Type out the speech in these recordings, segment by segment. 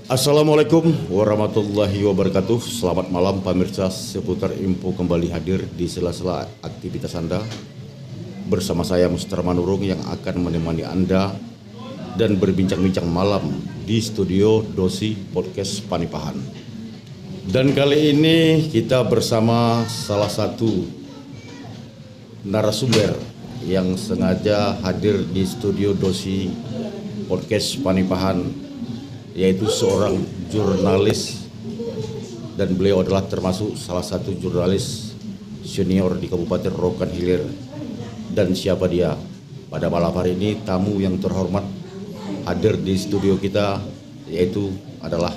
Assalamualaikum warahmatullahi wabarakatuh. Selamat malam pemirsa, seputar info kembali hadir di sela-sela aktivitas Anda. Bersama saya Mustar Manurung yang akan menemani Anda dan berbincang-bincang malam di studio Dosi Podcast Panipahan. Dan kali ini kita bersama salah satu narasumber yang sengaja hadir di studio Dosi Podcast Panipahan, yaitu seorang jurnalis, dan beliau adalah termasuk salah satu jurnalis senior di Kabupaten Rokan Hilir. Dan siapa dia? Pada malam hari ini tamu yang terhormat hadir di studio kita, yaitu adalah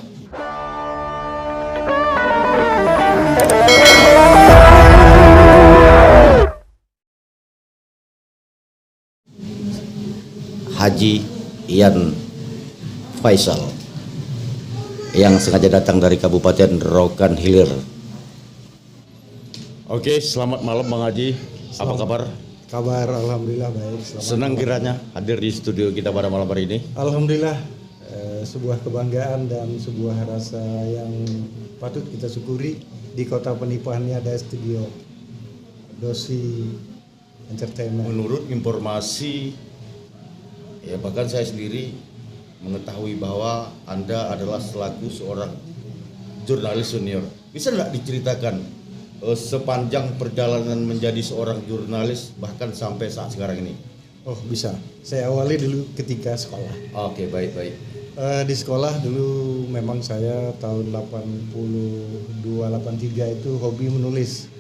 Haji Ian Faisal yang sengaja datang dari Kabupaten Rokan Hilir. Oke, selamat malam Bang Haji. Apa kabar? Kabar alhamdulillah baik. Senang kiranya hadir di studio kita pada malam hari ini. Alhamdulillah, sebuah kebanggaan dan sebuah rasa yang patut kita syukuri. Di kota Panipahan ini ada studio Dosi Entertainment. Menurut informasi, ya bahkan saya sendiri mengetahui bahwa Anda adalah selaku seorang jurnalis senior. Bisa nggak diceritakan sepanjang perjalanan menjadi seorang jurnalis bahkan sampai saat sekarang ini? Oh bisa, saya awali dulu ketika sekolah. Oke, baik. Di sekolah dulu memang saya tahun 82-83 itu hobi menulis.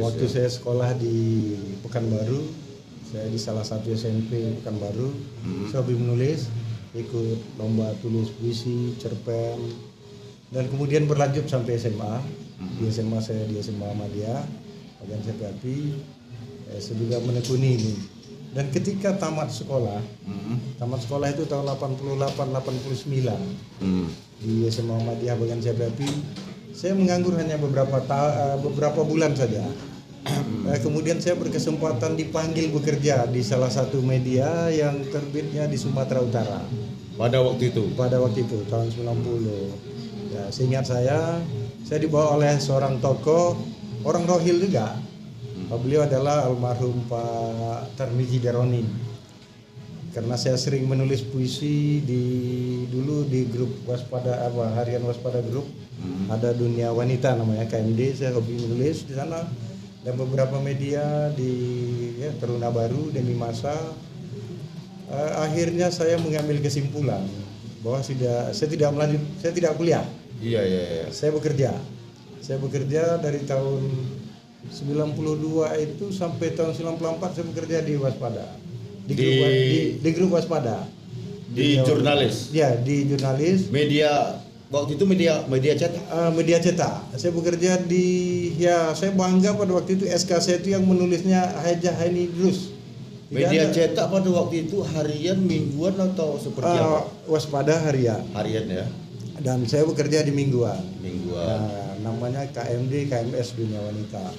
Waktu saya sekolah di Pekanbaru, saya di salah satu SMP Pekanbaru, saya hobi menulis, ikut lomba tulis puisi, cerpen, dan kemudian berlanjut sampai SMA. Di SMA saya di SMA Ahmadiyah, bagian CPAPI, saya juga menekuni ini. Dan ketika tamat sekolah itu tahun 88-89 di SMA Ahmadiyah bagian CPAPI, saya menganggur hanya beberapa bulan saja. Kemudian saya berkesempatan dipanggil bekerja di salah satu media yang terbitnya di Sumatera Utara. Pada waktu itu tahun 90. Ya, seingat saya dibawa oleh seorang tokoh orang Rohil juga. Beliau adalah almarhum Pak Tarmizi Daroni. Karena saya sering menulis puisi dulu di grup harian Waspada Grup. Ada Dunia Wanita namanya KMD, saya hobi menulis di sana. Dan beberapa media Teruna Baru, Demi Masa. Akhirnya saya mengambil kesimpulan bahwa saya tidak kuliah. Iya. Saya bekerja dari tahun 92 itu sampai tahun 94 saya bekerja di Waspada. Di grup Waspada. Di jurnalis. Ya, di jurnalis. Media waktu itu media cetak. Media cetak. Saya bekerja saya bangga pada waktu itu SK saya itu yang menulisnya Haja Haini Idrus. Media cetak pada waktu itu harian, mingguan atau seperti apa? Waspada harian. Harian ya. Dan saya bekerja di mingguan. Namanya KMD KMS Dunia Wanita.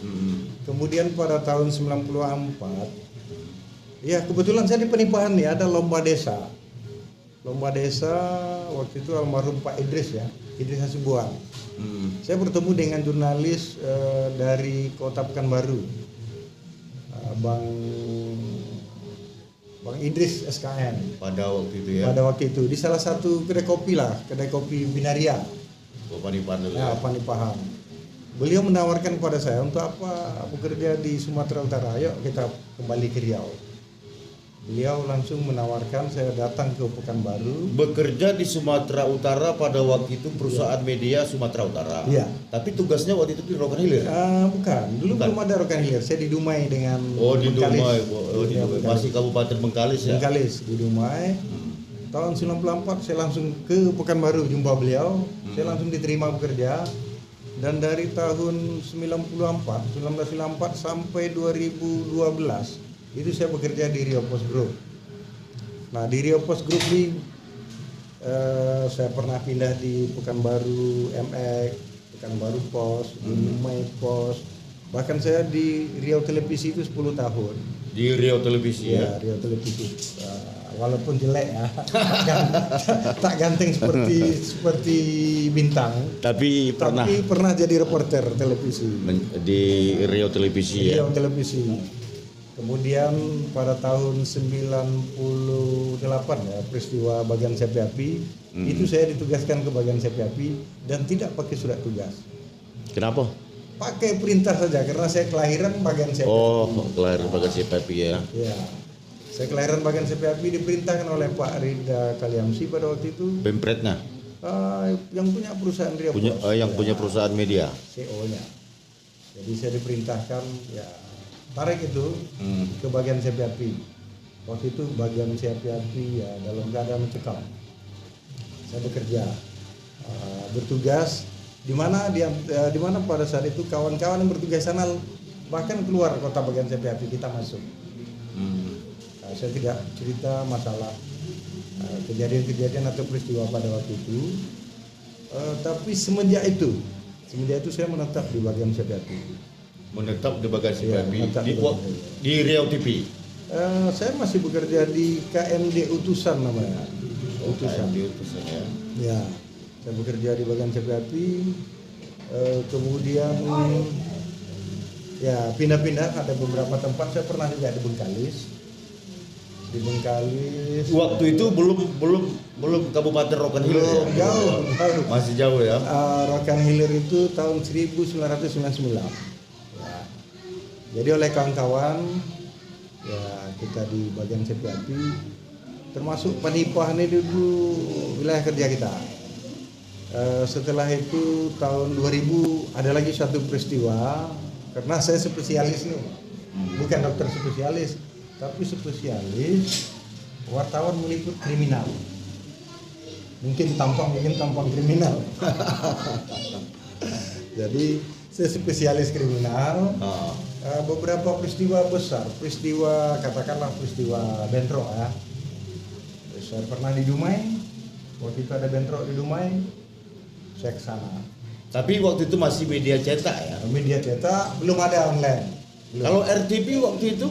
Kemudian pada tahun 94, ya kebetulan saya di Panipahan nih ada lomba desa. Lomba desa waktu itu almarhum Pak Idris Hasibuan. Saya bertemu dengan jurnalis dari Kota Pekanbaru, Bang Idris SKN. Pada waktu itu ya. Pada waktu itu di salah satu kedai kopi Binaria. Panipahan. Beliau menawarkan kepada saya untuk apa bekerja di Sumatera Utara. Ayo kita kembali ke Riau. Beliau langsung menawarkan saya datang ke Pekanbaru. Bekerja di Sumatera Utara pada waktu itu perusahaan media Sumatera Utara. Iya. Tapi tugasnya waktu itu di Rokan Hilir. Belum ada Rokan Hilir. Saya di Dumai dengan di Bengkalis. Dumai. Masih Kabupaten Bengkalis ya. Bengkalis di Dumai. Tahun 94 saya langsung ke Pekanbaru jumpa beliau. Saya langsung diterima bekerja. Dan dari tahun 1994 sampai 2012 itu saya bekerja di Rio Post Group. Nah di Rio Post Group ini saya pernah pindah di Pekanbaru MX, Pekanbaru Pos, Dumai Pos. Bahkan saya di Riau Televisi itu 10 tahun. Di Riau Televisi ya? Riau Televisi. walaupun jelek ya, tak ganteng seperti bintang. Tapi pernah jadi reporter televisi di Riau Televisi ya. Riau Televisi. Kemudian pada tahun 98 ya, peristiwa bagian sapi api, itu saya ditugaskan ke bagian sapi api dan tidak pakai surat tugas. Kenapa? Pakai perintah saja karena saya kelahiran bagian sapi api. Oh, kelahiran bagian sapi api ya. Ya. Saya kelahiran bagian sapi api diperintahkan oleh Pak Rida Kaliamsi pada waktu itu. Pempretnya? Yang punya perusahaan Riau. Yang punya perusahaan media. CEO-nya. Jadi saya diperintahkan ya tarik itu ke bagian sapi api. Waktu itu bagian sapi api ya dalam keadaan mencekam. Saya bekerja, bertugas di mana pada saat itu kawan-kawan yang bertugas sana bahkan keluar kota bagian sapi api, kita masuk. Saya tidak cerita masalah kejadian-kejadian atau peristiwa pada waktu itu, tapi semenjak itu saya menetap di bagian sapi api. Menetap di bagian sapi api di Riau TV. Saya masih bekerja di KMD Utusan namanya. KMD Utusan ya. Ya, saya bekerja di bagian sapi api. Kemudian ya pindah-pindah, ada beberapa tempat. Saya pernah juga di Bengkalis. Waktu itu belum Kabupaten Rokan Hilir ya? Jauh. Masih jauh ya? Rokan Hilir itu tahun 1999 ya. Jadi oleh kawan-kawan ya, kita di bagian sapi api termasuk Panipah ini dulu wilayah kerja kita. Setelah itu tahun 2000 ada lagi satu peristiwa, karena saya spesialis nih, bukan dokter spesialis, tapi spesialis wartawan meliput kriminal. Mungkin tampang kriminal. Jadi saya spesialis kriminal. Beberapa peristiwa besar, katakanlah peristiwa bentrok ya. Saya pernah di Dumai. Waktu itu ada bentrok di Dumai, saya ke sana. Tapi waktu itu masih media cetak ya? Media cetak, belum ada online. Kalau RTP waktu itu?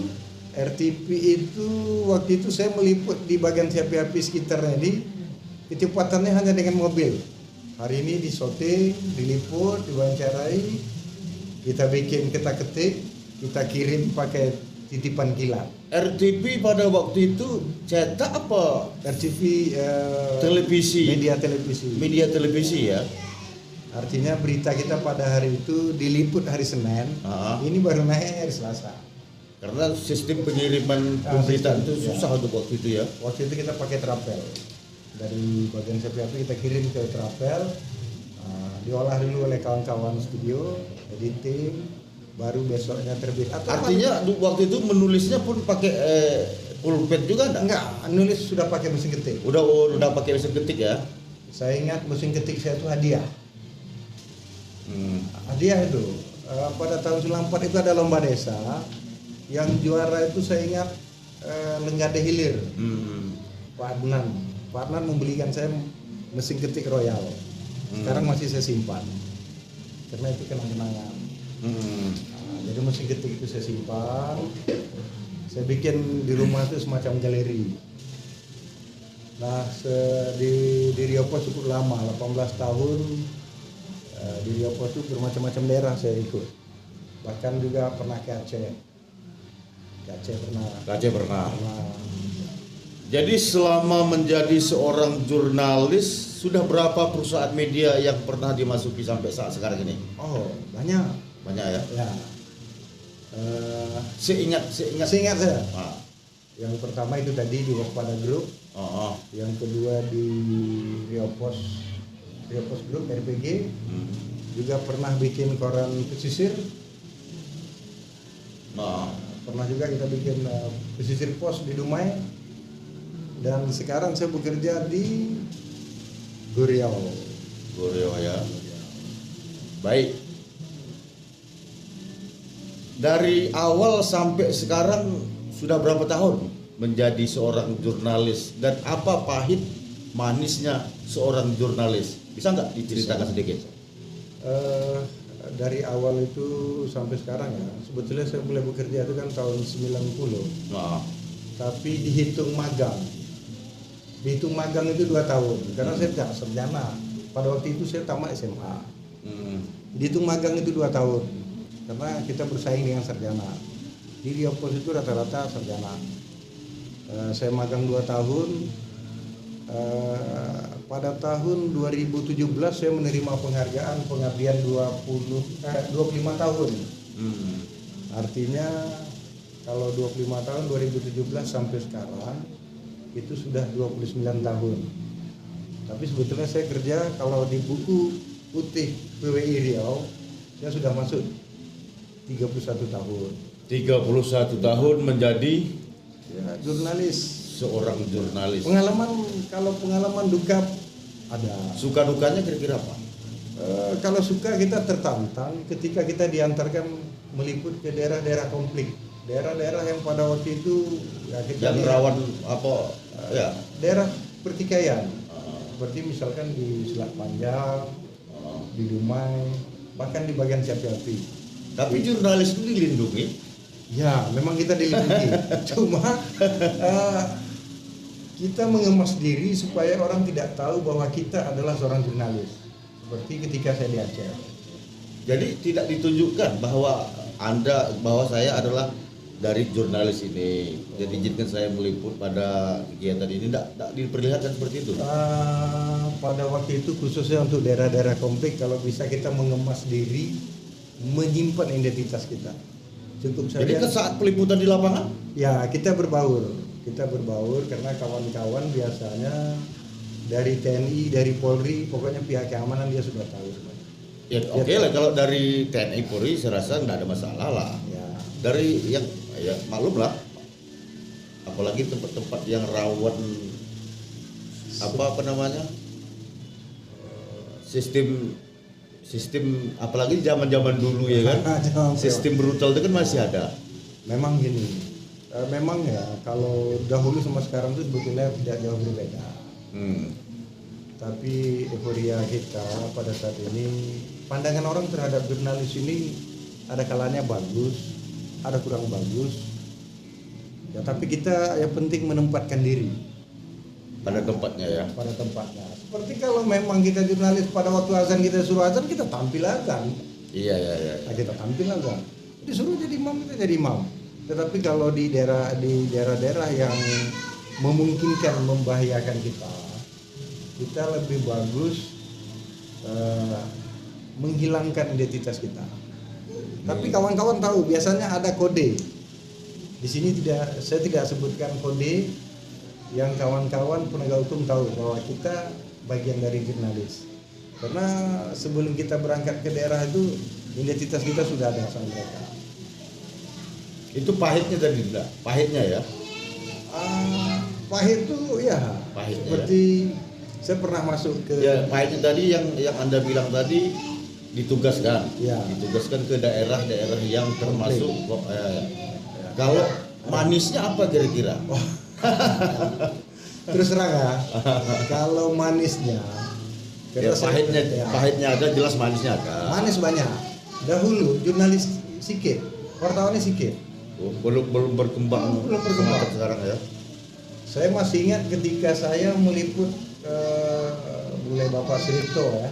RTP itu waktu itu saya meliput di bagian sapi api sekitarnya ini, kecepatannya hanya dengan mobil. Hari ini disoting, diliput, diwawancarai, kita bikin ketik, kita kirim pakai titipan kilat. RTP pada waktu itu cetak apa? RTP televisi. Media televisi ya. Artinya berita kita pada hari itu diliput hari Senin, ini baru naik hari Selasa. Karena sistem pengiriman pemberitaan itu susah untuk waktu itu ya. Waktu itu kita pakai trapel. Dari bagian sapi api kita kirim ke trapel, diolah dulu oleh kawan-kawan studio, editing, baru besoknya terbit. Artinya waktu itu menulisnya pun pakai pulpen juga enggak? Enggak, nulis sudah pakai mesin ketik. Udah pakai mesin ketik ya? Saya ingat mesin ketik saya itu hadiah. Hadiah itu pada tahun 94 itu ada lomba desa. Yang juara itu saya ingat Lenggade Hilir, Pak Adnan membelikan saya mesin ketik Royal. Sekarang masih saya simpan karena itu kenang-kenangan. Jadi mesin ketik itu saya simpan, saya bikin di rumah itu semacam galeri. Nah di Riau Pos cukup lama, 18 tahun. Di Riau Pos itu bermacam-macam daerah saya ikut, bahkan juga pernah ke Aceh. Aceh pernah. Jadi selama menjadi seorang jurnalis, sudah berapa perusahaan media yang pernah dimasuki sampai saat sekarang ini? Oh, banyak ya. Ya. Seingat saya. Yang pertama itu tadi di Waspada Group. Yang kedua di Riau Pos Group RPG. Juga pernah bikin koran pesisir. Pernah juga kita bikin pesisir pos di Dumai, dan sekarang saya bekerja di Riau ya. Baik. Dari awal sampai sekarang sudah berapa tahun menjadi seorang jurnalis, dan apa pahit manisnya seorang jurnalis? Bisa nggak diceritakan sedikit? Dari awal itu sampai sekarang ya, sebetulnya saya mulai bekerja itu kan tahun 90. Tapi dihitung magang. Dihitung magang itu 2 tahun, karena saya tidak sarjana. Pada waktu itu saya tamat SMA. Dihitung magang itu 2 tahun, karena kita bersaing dengan sarjana. Di pos itu rata-rata sarjana. Saya magang 2 tahun. Pada tahun 2017 saya menerima penghargaan pengabdian 25 tahun. Artinya kalau 25 tahun 2017 sampai sekarang itu sudah 29 tahun. Tapi sebetulnya saya kerja kalau di buku putih PWI Riau saya sudah masuk 31 tahun. 31 tahun menjadi jurnalis. Seorang jurnalis. Pengalaman duka ada. Suka dukanya kira-kira apa? Kalau suka kita tertantang ketika kita diantarkan meliput ke daerah-daerah konflik, daerah-daerah yang pada waktu itu ya kita yang rawan apa ya? Daerah pertikaian, seperti misalkan di Selat Panjang, di Dumai, bahkan di bagian Siapi-api. Tapi jurnalis itu dilindungi. Ya, memang kita dilindungi. Cuma kita mengemas diri supaya orang tidak tahu bahwa kita adalah seorang jurnalis. Seperti ketika saya di Aceh. Jadi tidak ditunjukkan bahwa saya adalah dari jurnalis ini. Jadi izinkan saya meliput pada kegiatan ini, tidak diperlihatkan seperti itu. Pada waktu itu khususnya untuk daerah-daerah konflik, kalau bisa kita mengemas diri, menyimpan identitas kita. Cukup saja. Jadi saat peliputan di lapangan? Ya, kita berbaur karena kawan-kawan biasanya dari TNI, dari Polri, pokoknya pihak keamanan dia sudah tahu semuanya. Ya oke lah, kalau dari TNI Polri saya rasa nggak ada masalah lah. Ya. Dari yang ya maklum lah, apalagi tempat-tempat yang rawan apa namanya sistem apalagi zaman-zaman dulu ya kan, sistem brutal itu kan masih ada. Memang gini, memang ya kalau dahulu sama sekarang itu sebetulnya tidak jauh berbeda. Tapi euforia kita pada saat ini, pandangan orang terhadap jurnalis ini ada kalanya bagus, ada kurang bagus. Ya tapi kita yang penting menempatkan diri pada tempatnya ya. Pada tempatnya. Seperti kalau memang kita jurnalis pada waktu azan kita suruh azan, kita tampil azan. Iya. Nah, kita tampil azan. Disuruh jadi imam, kita jadi imam. Tetapi kalau di daerah-daerah yang memungkinkan membahayakan kita lebih bagus menghilangkan identitas kita. Tapi kawan-kawan tahu biasanya ada kode. Di sini saya tidak sebutkan kode, yang kawan-kawan penegak hukum tahu bahwa kita bagian dari jurnalis. Karena sebelum kita berangkat ke daerah itu identitas kita sudah ada sama mereka. Itu pahitnya tadi enggak? Pahitnya ya? Pahit itu ya. Pahitnya seperti ya. Saya pernah masuk ke ya, pahitnya tadi yang Anda bilang tadi ditugaskan. Ya. Ditugaskan ke daerah-daerah yang termasuk Kalau manisnya apa kira-kira? Terus terang ya. Kalau manisnya ya, pahitnya ada, jelas manisnya ada. Manis banyak. Dahulu jurnalis sikit, wartawannya sikit. Belum berkembang sekarang ya. Saya masih ingat ketika saya meliput mulai Bapak Siripto ya,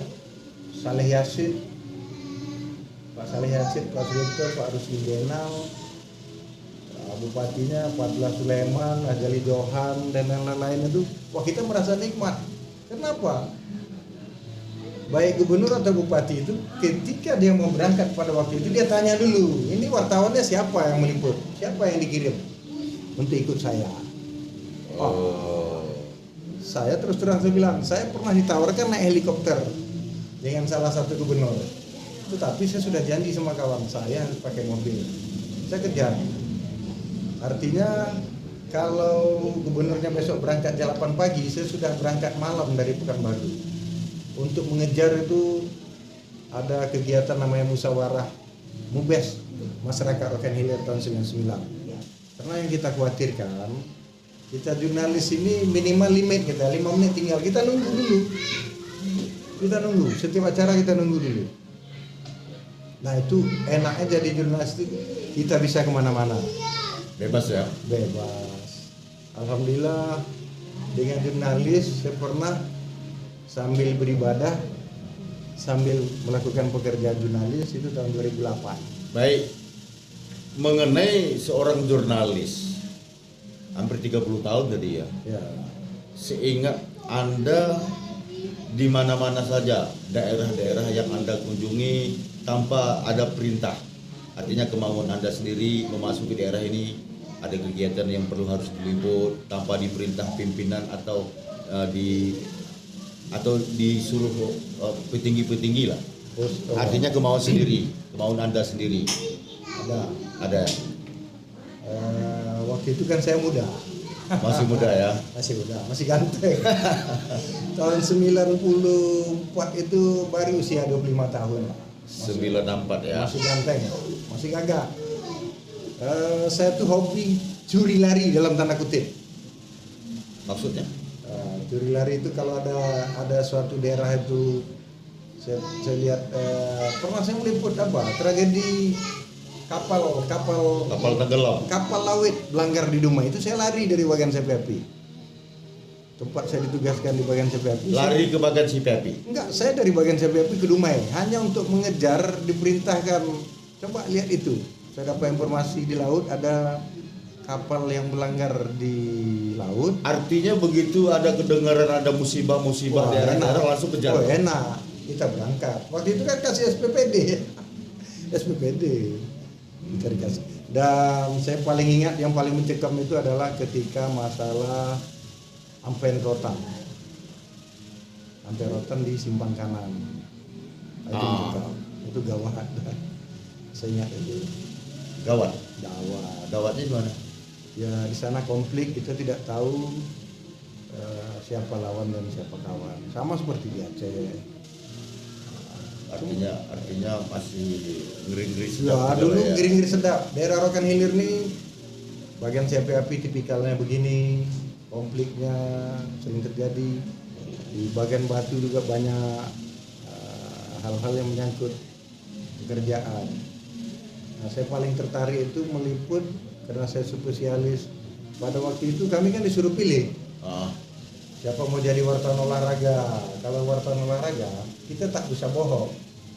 Saleh Yasid, Pak Siripto, Pak Rusli Denal, bupatinya Fatlah Sulaiman, Azali Johan dan lain-lain itu, wah kita merasa nikmat. Kenapa? Baik gubernur atau bupati itu ketika dia mau berangkat pada waktu itu dia tanya dulu, ini wartawannya siapa yang meliput, siapa yang dikirim untuk ikut saya. Saya terus terang saya bilang, saya pernah ditawarkan naik helikopter dengan salah satu gubernur, tetapi saya sudah janji sama kawan saya harus pakai mobil. Saya kejar. Artinya kalau gubernurnya besok berangkat jam 8 pagi, saya sudah berangkat malam dari Pekanbaru. Untuk mengejar itu ada kegiatan namanya musyawarah MUBES Masyarakat Rokan Hilir tahun 99. Karena yang kita khawatirkan, kita jurnalis ini minimal limit kita 5 menit tinggal, kita nunggu dulu. Kita nunggu, setiap acara kita nunggu dulu. Nah itu enaknya jadi jurnalis itu kita bisa kemana-mana. Bebas ya? Bebas. Alhamdulillah dengan jurnalis saya pernah sambil beribadah, sambil melakukan pekerjaan jurnalis itu tahun 2008. Baik, mengenai seorang jurnalis, hampir 30 tahun tadi ya. Ya, Seingat Anda di mana-mana saja daerah-daerah yang Anda kunjungi tanpa ada perintah. Artinya kemauan Anda sendiri memasuki daerah ini, ada kegiatan yang perlu harus diliput tanpa diperintah pimpinan atau disuruh petinggi-petinggi lah. Artinya kemauan sendiri, kemauan Anda sendiri. Ada. Waktu itu kan saya muda. Masih muda ya? Masih muda, masih ganteng. Tahun 94 itu baru usia 25 tahun. 94 ya? Masih ganteng, masih gagah. Saya tuh hobi curi lari dalam tanda kutip. Maksudnya? Curi lari itu kalau ada suatu daerah itu saya lihat pernah saya meliput tragedi kapal tenggelam, kapal laut Blanggar di Dumai itu saya lari dari bagian CPAP. Tempat saya ditugaskan di bagian CPAP. Lari ke bagian CPAP? Enggak, saya dari bagian CPAP ke Dumai hanya untuk mengejar, diperintahkan. Coba lihat itu. Saya dapat informasi di laut ada kapal yang melanggar di laut. Artinya begitu ada kedengaran ada musibah-musibah daerah-daerah langsung kejar. Oh enak, kita berangkat. Waktu itu kan kasih SPPD. SPPD. Kita dikasih. Dan saya paling ingat yang paling mencekam itu adalah ketika masalah Ampen Rotan. Ampen Rotan di Simpang Kanan. Itu mencekam. Itu gawat. Saya ingat itu. Gawat. Gawatnya di mana? Ya di sana konflik, kita tidak tahu siapa lawan dan siapa kawan. Sama seperti di Aceh. Artinya masih ngeri-ngeri Ya, sedap. dulu ngeri-ngeri sedap. Daerah Rokan Hilir nih bagian CPAP tipikalnya begini, konfliknya sering terjadi. Di bagian Batu juga banyak hal-hal yang menyangkut pekerjaan. Nah, saya paling tertarik itu meliput karena saya spesialis. Pada waktu itu kami kan disuruh pilih. Siapa mau jadi wartawan olahraga? Kalau wartawan olahraga, kita tak bisa bohong.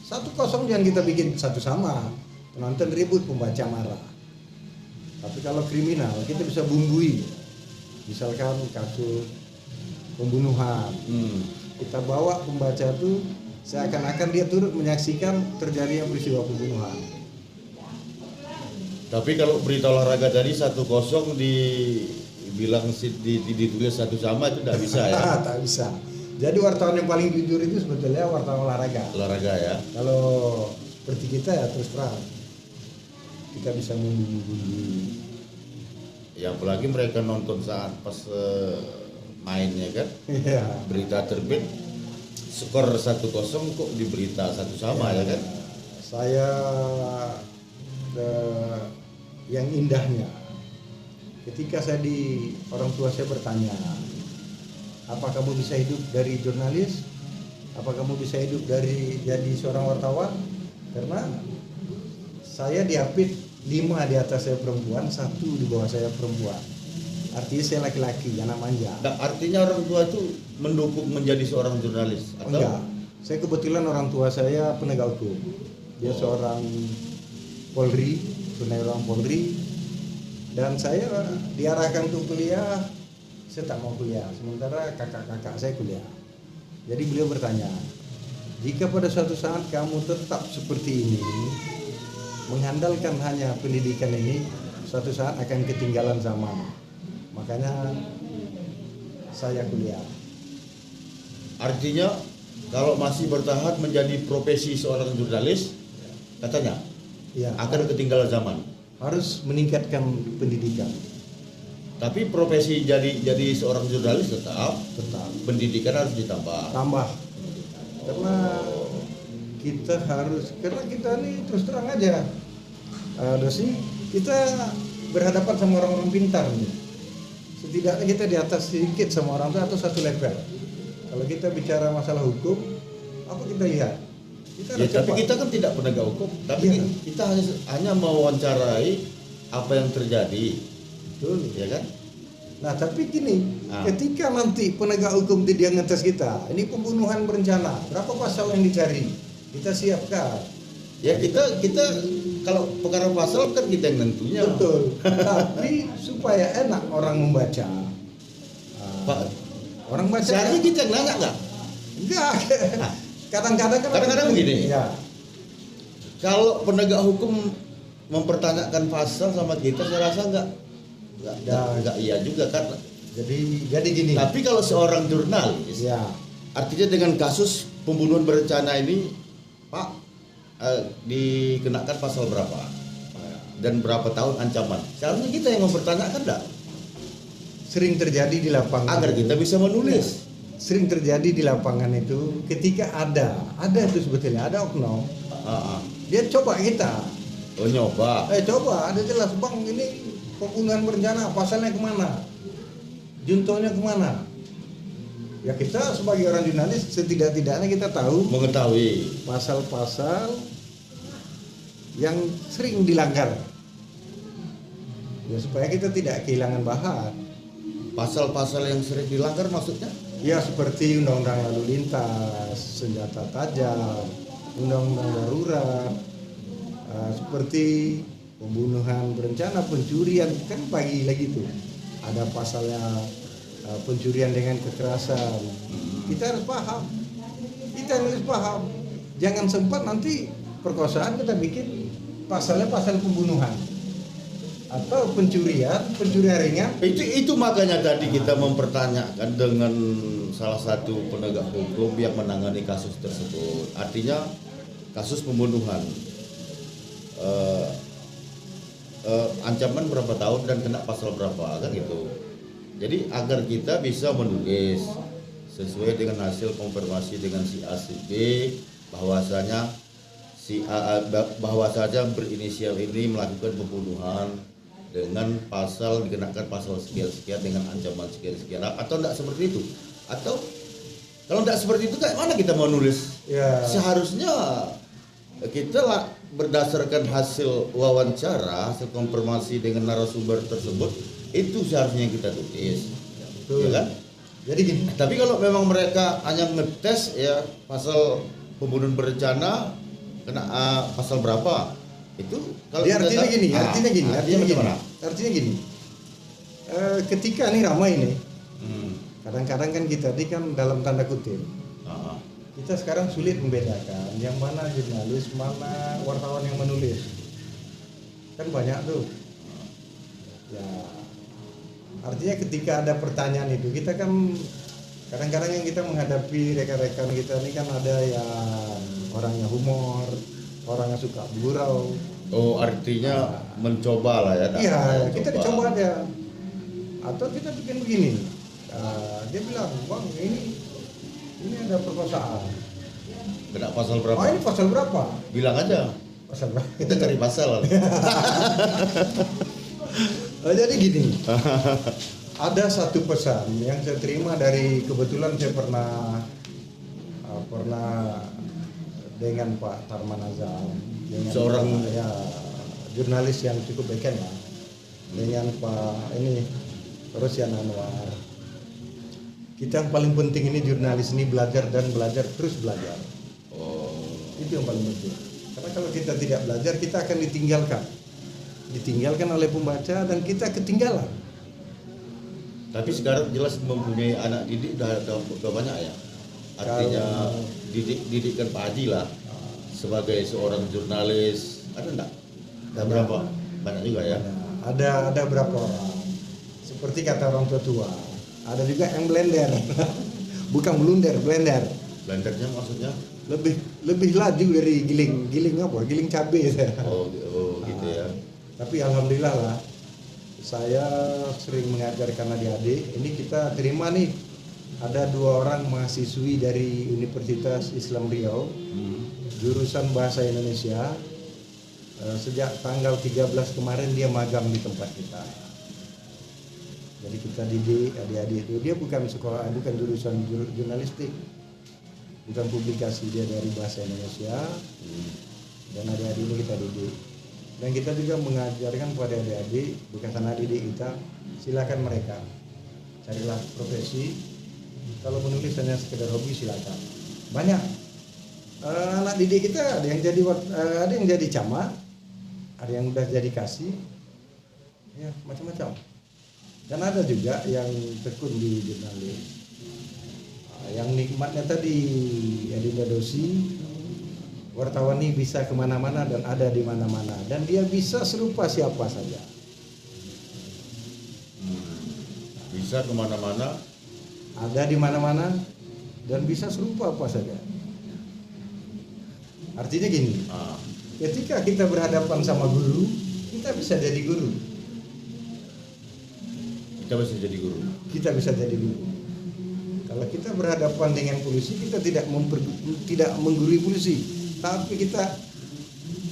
1-0 jangan kita bikin satu sama. Penonton ribut, pembaca marah. Tapi kalau kriminal, kita bisa bumbui. Misalkan kasus pembunuhan. Kita bawa pembaca itu seakan-akan dia turut menyaksikan terjadinya peristiwa pembunuhan. Tapi kalau berita olahraga tadi 1-0 dibilang ditulis satu sama itu tidak bisa ya? Tak bisa. Jadi wartawan yang paling jujur itu sebetulnya wartawan olahraga. Olahraga ya. Kalau seperti kita ya terus terang kita bisa membumbu. Ya apalagi mereka nonton saat pas mainnya kan. Iya. Berita terbit skor 1-0 kok di berita satu sama ya kan. Saya yang indahnya ketika saya orang tua saya bertanya, apa kamu bisa hidup dari jurnalis? Apa kamu bisa hidup dari jadi seorang wartawan? Karena saya diapit 5 di atas saya perempuan, 1 di bawah saya perempuan. Artinya saya laki-laki, anak manja. Nah, artinya orang tua itu mendukung menjadi seorang jurnalis? Atau? Enggak. Saya kebetulan orang tua saya penegak hukum. Dia seorang Polri, Purnawirawan Polri, dan saya diarahkan untuk kuliah. Saya tak mau kuliah, sementara kakak-kakak saya kuliah. Jadi beliau bertanya, jika pada suatu saat kamu tetap seperti ini, mengandalkan hanya pendidikan ini, suatu saat akan ketinggalan zaman. Makanya saya kuliah. Artinya kalau masih bertahan menjadi profesi seorang jurnalis, katanya Ya, akan ketinggalan zaman. Harus meningkatkan pendidikan. Tapi profesi jadi seorang jurnalis tetap pendidikan harus ditambah. Tambah. Karena kita ini terus terang aja. Dosi, kita berhadapan sama orang-orang pintar nih. Setidaknya kita di atas sedikit sama orang tua atau satu level. Kalau kita bicara masalah hukum, apa kita lihat? Ya, tapi kita kan tidak penegak hukum, tapi kita hanya mewawancarai apa yang terjadi, betul, ya kan? Nah tapi gini, ketika nanti penegak hukum tidak ngetes kita, ini pembunuhan berencana, berapa pasal yang dicari? Kita siapkan. Ya kita kalau perkara pasal kan kita yang nentunya. Betul. Tapi supaya enak orang membaca. Pak, Orang baca. seharusnya kita yang nanya nggak? Enggak. Kadang-kadang begini. Ya. Kalau penegak hukum mempertanyakan pasal sama kita, saya rasa nggak iya juga kan. Jadi gini. Tapi kalau seorang jurnalis, Ya. artinya dengan kasus pembunuhan berencana ini, Pak, dikenakan pasal berapa dan berapa tahun ancaman? Seharusnya kita yang mempertanyakan enggak? Sering terjadi di lapangan. Agar kita bisa menulis. Sering terjadi di lapangan itu ketika ada itu sebetulnya ada oknum. Dia coba kita. Oh nyoba. Coba, ada jelas bang ini pembunuhan berencana, pasalnya kemana? Juntonya kemana? Ya kita sebagai orang jurnalis setidak-tidaknya kita tahu Mengetahui. pasal-pasal yang sering dilanggar. Ya supaya kita tidak kehilangan bahan. Pasal-pasal yang sering dilanggar maksudnya? Ya seperti undang-undang lalu lintas, senjata tajam, undang-undang darurat, seperti pembunuhan berencana, pencurian, kan pagi lagi tuh ada pasalnya pencurian dengan kekerasan. Kita harus paham, jangan sempat nanti perkosaan kita bikin pasalnya pasal pembunuhan atau pencurian ringan. Itu makanya tadi kita mempertanyakan dengan salah satu penegak hukum yang menangani kasus tersebut. Artinya kasus pembunuhan, ancaman berapa tahun dan kena pasal berapa kan gitu. Jadi agar kita bisa menulis sesuai dengan hasil konfirmasi dengan si A si B bahwasanya si A bahwasanya berinisial ini melakukan pembunuhan dengan pasal dikenakan pasal sekian-sekian dengan ancaman sekian-sekian, atau enggak seperti itu? Atau kalau enggak seperti itu kayak mana kita mau nulis? Ya. Seharusnya kita lah berdasarkan hasil wawancara, hasil konfirmasi dengan narasumber tersebut, itu seharusnya yang kita tulis. Betul. Ya kan? Jadi gini. Tapi kalau memang mereka hanya ngetes ya pasal pembunuhan berencana kena pasal berapa? Itu kalau Artinya gini. Ketika ini ramai ini, kadang-kadang kan kita ini kan dalam tanda kutip, kita sekarang sulit membedakan yang mana jurnalis, mana wartawan yang menulis. Kan banyak tuh. Ya, artinya ketika ada pertanyaan itu, kita kan kadang-kadang yang kita menghadapi rekan-rekan kita ini kan ada yang orangnya humor, orang yang suka gurau. Oh, artinya mencoba lah ya. Iya, kita coba aja. Atau kita bikin begini. Dia bilang, "Bang, ini ada perkosaan." Kena pasal berapa? Oh, ini pasal berapa? Bilang aja. Pasal berapa? Kita cari pasal. Jadi gini. Ada satu pesan yang saya terima dari, kebetulan saya pernah dengan Pak Tarman Azam, dengan seorang jurnalis yang cukup beken lah, dengan Pak Rosian Anwar. Kita yang paling penting ini jurnalis ini belajar terus belajar. Itu yang paling penting. Karena kalau kita tidak belajar, kita akan ditinggalkan oleh pembaca dan kita ketinggalan. Tapi sekarang jelas mempunyai anak didik udah banyak ya. Artinya didikan Pak Haji lah sebagai seorang jurnalis. Ada enggak? Ada berapa? Banyak juga ya. Ada berapa orang. Seperti kata orang tua. Ada juga yang blender. Bukan blunder, blender. Blendernya maksudnya? Lebih laju dari giling cabai. Oh gitu ya. Tapi alhamdulillah lah, saya sering mengajarkan adik-adik. Ini kita terima nih, ada 2 orang mahasiswi dari Universitas Islam Riau, jurusan Bahasa Indonesia. Sejak tanggal 13 kemarin dia magang di tempat kita. Jadi kita didik adik-adik itu. Dia bukan jurusan jurnalistik, bukan publikasi, dia dari Bahasa Indonesia. Dan adik-adik ini kita didik. Dan kita juga mengajarkan pada adik-adik, bekas anak didik kita, silakan mereka carilah profesi. Kalau menulis hanya sekedar hobi silakan. Banyak anak didik kita ada yang jadi camat, ada yang udah jadi kasih, ya macam-macam. Dan ada juga yang tekun di jurnalis. Yang nikmatnya tadi Adinda Dosi, wartawan ini bisa kemana-mana dan ada di mana-mana, dan dia bisa serupa siapa saja. Bisa kemana-mana, ada di mana-mana, dan bisa serupa apa saja. Artinya gini, ketika kita berhadapan sama guru, kita bisa jadi guru. kita bisa jadi guru. Kita bisa jadi guru. Kalau kita berhadapan dengan polisi, kita tidak menggurui polisi, tapi kita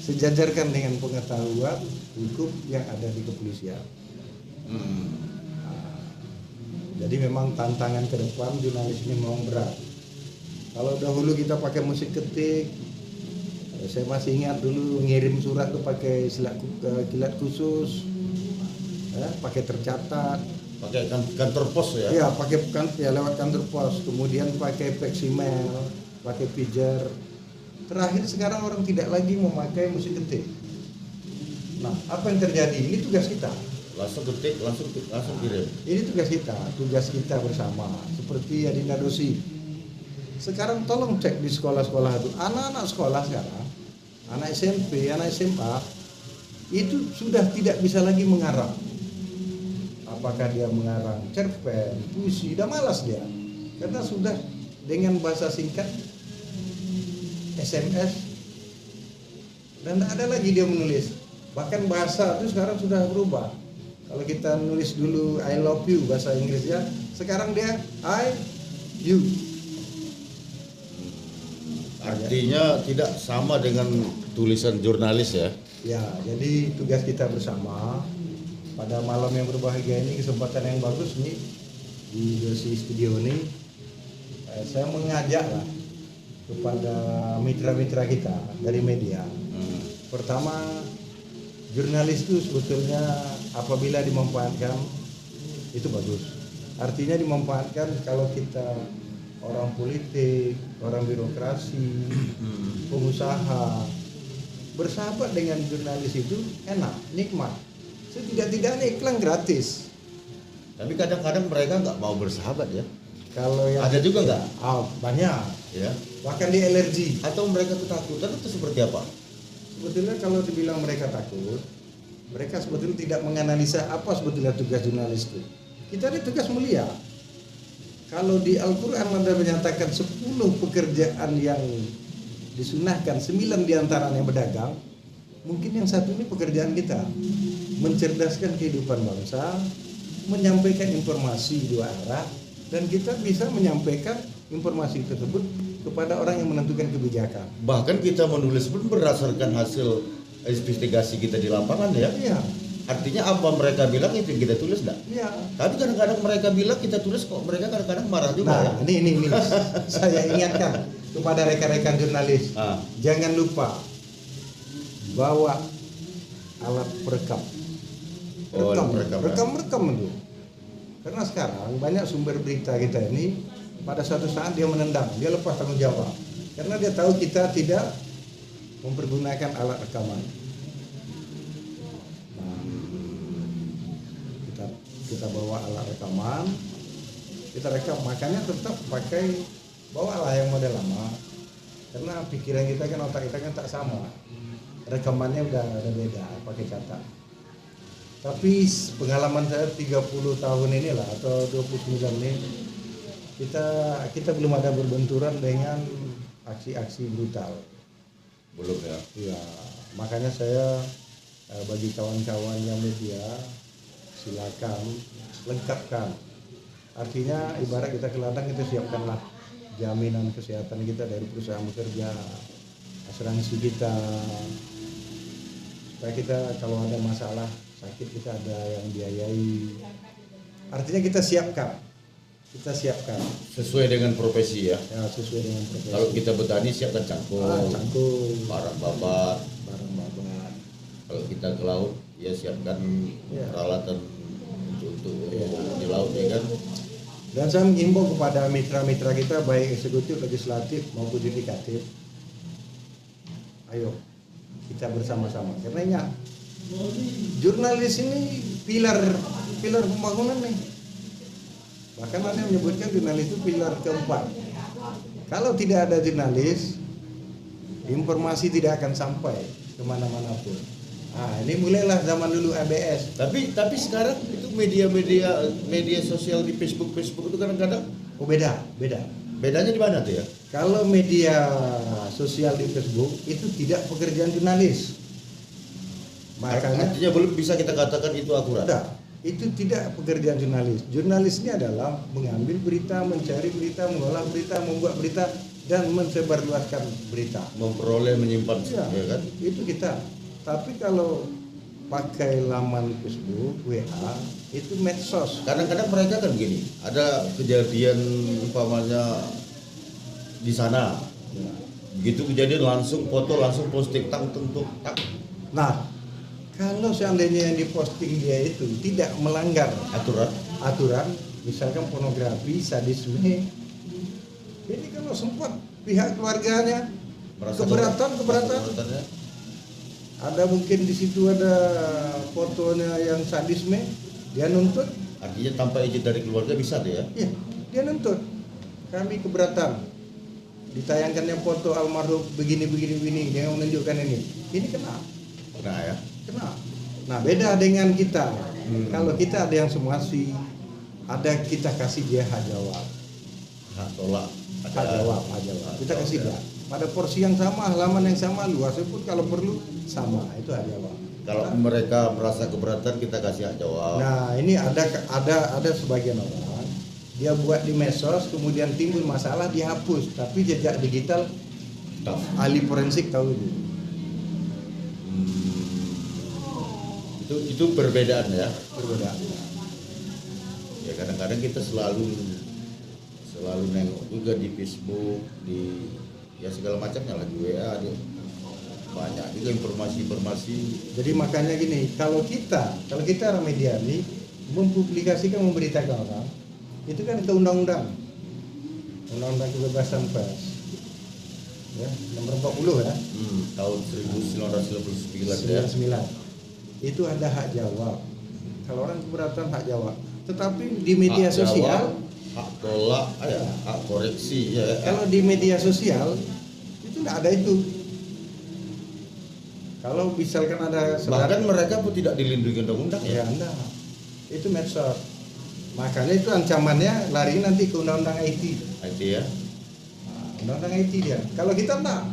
sejajarkan dengan pengetahuan hukum yang ada di kepolisian. Jadi memang tantangan ke depan jurnalis ini memang berat. Kalau dahulu kita pakai musik ketik, saya masih ingat dulu ngirim surat tuh pakai kilat khusus, pakai tercatat. Pakai kantor pos ya? Iya, pakai lewat kantor pos. Kemudian pakai fax email, pakai pager. Terakhir sekarang orang tidak lagi memakai musik ketik. Nah, apa yang terjadi? Ini tugas kita. Langsung ketik, langsung kirim. Ini tugas kita bersama. Seperti Adinda Dosi. Sekarang tolong cek di sekolah-sekolah itu, anak-anak sekolah sekarang, anak SMP, anak SMA, itu sudah tidak bisa lagi mengarang. Apakah dia mengarang cerpen, puisi, udah malas dia. Karena sudah dengan bahasa singkat, SMS, dan tidak ada lagi dia menulis. Bahkan bahasa itu sekarang sudah berubah. Kalau kita nulis dulu I love you bahasa Inggrisnya, sekarang dia I you. Artinya tidak sama dengan tulisan jurnalis ya? Ya, jadi tugas kita bersama pada malam yang berbahagia ini, kesempatan yang bagus nih di Dosi Studio ini, saya mengajak lah kepada mitra-mitra kita dari media. Pertama, jurnalis itu sebetulnya apabila dimanfaatkan itu bagus. Artinya dimanfaatkan kalau kita orang politik, orang birokrasi, pengusaha bersahabat dengan jurnalis itu enak, nikmat. Setidak-tidaknya iklan gratis. Tapi kadang-kadang mereka nggak mau bersahabat ya? Kalau yang ada juga nggak? Banyak. Ya. Bahkan di alergi. Atau mereka ketakutan atau seperti apa? Sebetulnya kalau dibilang mereka takut, mereka sebetulnya tidak menganalisa apa sebetulnya tugas jurnalis itu. Kita ini tugas mulia. Kalau di Al-Quran ada menyatakan 10 pekerjaan yang disunahkan, 9 diantaranya berdagang, mungkin yang satu ini pekerjaan kita, mencerdaskan kehidupan bangsa, menyampaikan informasi dua arah, dan kita bisa menyampaikan informasi tersebut kepada orang yang menentukan kebijakan. Bahkan kita menulis pun berdasarkan hasil investigasi kita di lapangan ya? Iya. Artinya apa mereka bilang itu kita tulis enggak? Iya. Tapi kadang-kadang mereka bilang kita tulis kok mereka kadang-kadang marah juga. Nah, ya? ini saya ingatkan kepada rekan-rekan jurnalis, jangan lupa bawa alat perekam. Rekam itu. Karena sekarang banyak sumber berita kita ini pada suatu saat dia menendang, dia lepas tanggung jawab. Karena dia tahu kita tidak mempergunakan alat rekaman. Nah, kita bawa alat rekaman, kita rekam, makanya tetap bawalah yang model lama. Karena pikiran kita kan, otak kita kan tak sama. Rekamannya udah beda, pakai kata. Tapi pengalaman saya 30 tahun inilah atau 29 ini, kita belum ada berbenturan dengan aksi-aksi brutal. Belum ya? Iya, makanya saya bagi kawan-kawan yang media, silakan lengkapkan. Artinya ibarat kita ke ladang, kita siapkanlah jaminan kesehatan kita dari perusahaan bekerja, asuransi kita, supaya kita kalau ada masalah sakit kita ada yang biayai. Artinya kita siapkan sesuai dengan profesi ya. Ya, sesuai dengan profesi. Kalau kita petani siapkan cangkul, barang babat. Kalau kita ke laut ya siapkan peralatan untuk di laut ya kan. Dan saya mengimbau kepada mitra-mitra kita baik eksekutif, legislatif maupun yudikatif, ayo kita bersama-sama. Karena ingat, jurnalis ini pilar pembangunan nih. Bahkan ada yang menyebutkan jurnalis itu pilar keempat. Kalau tidak ada jurnalis, informasi tidak akan sampai kemana-mana pun. Nah, ini mulailah zaman dulu ABS. Tapi sekarang itu media sosial di Facebook itu kadang-kadang beda. Bedanya di mana tuh ya? Kalau media sosial di Facebook itu tidak pekerjaan jurnalis. Makanya Artinya belum bisa kita katakan itu akurat. itu tidak pekerjaan jurnalis. Jurnalis ini adalah mengambil berita, mencari berita, mengolah berita, membuat berita dan mensebarluaskan berita. Memperoleh, menyimpan, ya kan? Itu kita. Tapi kalau pakai laman Facebook, WA, itu medsos. Kadang-kadang mereka kan gini, ada kejadian umpamanya di sana, begitu kejadian langsung foto, langsung posting, tentu. Nah, kalau seandainya yang diposting dia itu tidak melanggar aturan, misalkan pornografi, sadisme, ini kalau sempat pihak keluarganya keberatan, ada mungkin di situ ada fotonya yang sadisme, dia nuntut. Artinya tanpa izin dari keluarga bisa tuh ya? Iya, dia nuntut. Kami keberatan. Ditayangkannya foto almarhum begini, dia menunjukkan ini. Ini kena ya? Kena. Nah, beda dengan kita. Kalau kita ada yang somasi, ada kita kasih dia hak jawab. Hak tolak. Hak jawab. Kita kasih dia. Pada porsi yang sama, halaman yang sama, luasnya pun kalau perlu sama, itu hak jawab. Kalau mereka merasa keberatan, kita kasih hak jawab. Nah, ini ada sebagian orang dia buat di medsos, kemudian timbul masalah dihapus, tapi jejak digital ahli forensik tahu itu. Itu perbedaan ya. Perbedaan. Ya kadang-kadang kita selalu nengok juga di Facebook, di ya segala macamnya lah, di WA, banyak juga informasi. Jadi makanya gini, kalau kita orang media ini mempublikasikan, memberitakan orang, itu kan ke undang-undang kebebasan pers, ya, nomor 40 ya, tahun 1999 ya. Itu ada hak jawab. Kalau orang keberatan hak jawab, tetapi di media sosial hak tolak, hak koreksi ya. Kalau di media sosial itu tidak ada itu. Kalau misalkan ada bahkan mereka pun tidak dilindungi undang-undang ya. Enggak. Itu medsos. Makanya itu ancamannya lari nanti ke undang-undang IT ya. Undang-undang IT dia. Kalau kita enggak.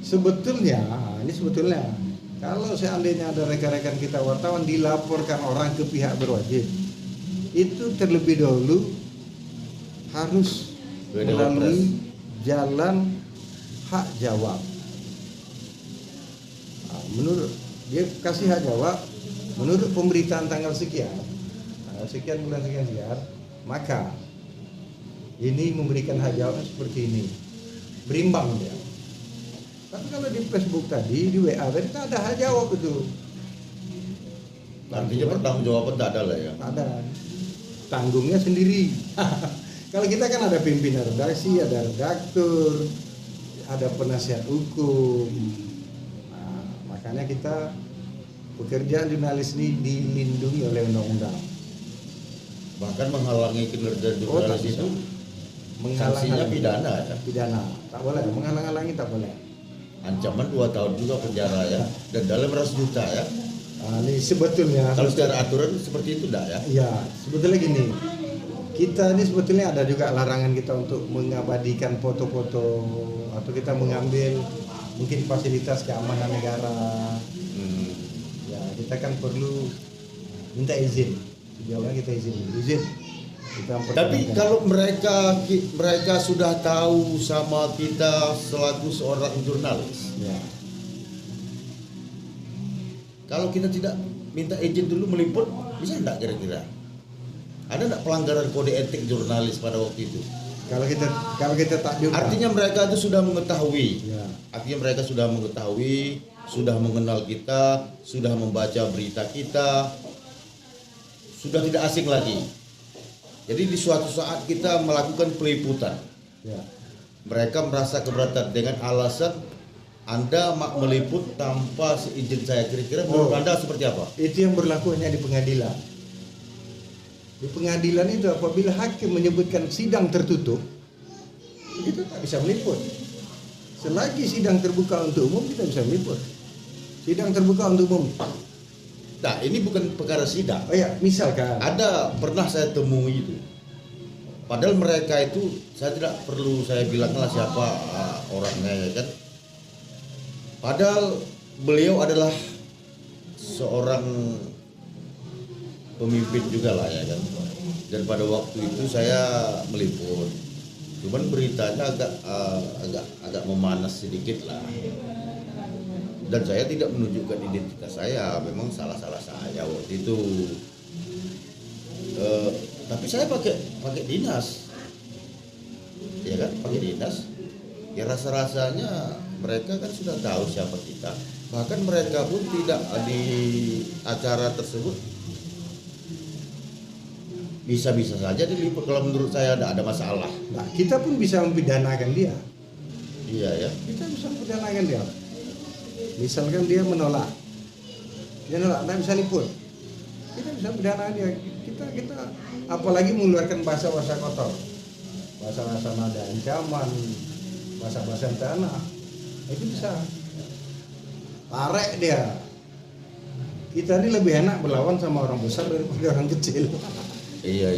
Sebetulnya kalau seandainya ada rekan-rekan kita wartawan dilaporkan orang ke pihak berwajib, itu terlebih dahulu harus melalui jalan hak jawab. Nah, menurut dia kasih hak jawab, menurut pemberitaan tanggal sekian bulan sekian, maka ini memberikan hak jawab seperti ini, berimbang dia. Tapi kalau di Facebook tadi, di WA tadi tak ada hak jawab itu. Artinya pertanggungjawaban tak ada lah ya. Ada. Tanggungnya sendiri. Kalau kita kan ada pimpinan redaksi, ada redaktur, ada penasihat hukum. Nah, makanya kita pekerjaan jurnalis ini dilindungi oleh undang-undang. Bahkan menghalangi kinerja jurnalis itu sanksinya pidana ya. Pidana, tak boleh. Menghalang-halangi tak boleh. Ancaman 2 tahun juga penjara ya, dan dalam 100 juta ya. Nah, ini sebetulnya kalau secara aturan seperti itu enggak ya? Iya, sebetulnya gini. Kita ini sebetulnya ada juga larangan kita untuk mengabadikan foto-foto atau kita mengambil mungkin fasilitas keamanan negara. Ya, kita kan perlu minta izin. Sejauhnya kita izin. Tapi kalau mereka sudah tahu sama kita selaku seorang jurnalis, ya. Kalau kita tidak minta izin dulu meliput, bisa enggak kira-kira? Ada enggak pelanggaran kode etik jurnalis pada waktu itu? Kalau kita tak diundang. Artinya mereka itu sudah mengetahui. Ya. Artinya mereka sudah mengetahui, sudah mengenal kita, sudah membaca berita kita, sudah tidak asing lagi. Jadi di suatu saat kita melakukan peliputan, Ya. mereka merasa keberatan dengan alasan Anda meliput tanpa seizin saya. Kira-kira menurut Anda seperti apa? Itu yang berlaku hanya di pengadilan. Di pengadilan itu apabila hakim menyebutkan sidang tertutup, kita tak bisa meliput. Selagi sidang terbuka untuk umum, kita bisa meliput. Sidang terbuka untuk umum. Nah, ini bukan perkara sidang. Oh ya, misalkan Ada pernah saya temui itu. Padahal mereka itu saya tidak perlu saya bilanglah siapa orangnya ya kan. Padahal beliau adalah seorang pemimpin juga lah ya kan. Dan pada waktu itu saya meliput. Cuman beritanya agak memanas sedikit lah. Dan saya tidak menunjukkan identitas saya, memang salah saya waktu itu. Tapi saya pakai dinas, ya kan, pakai dinas. Ya rasa-rasanya mereka kan sudah tahu siapa kita. Bahkan mereka pun tidak di acara tersebut bisa-bisa saja diliput. Kalau menurut saya ada masalah. nah, kita pun bisa mempidanakan dia. Iya ya. Kita bisa mempidanakan dia. Misalkan dia menolak, tidak bisa liput. Kita bisa mempidanakan dia. Kita apalagi mengeluarkan bahasa-bahasa kotor, bahasa-bahasa nada ancaman, bahasa-bahasa tanah, itu bisa tarik dia. Kita ini lebih enak berlawan sama orang besar daripada orang kecil. Iya.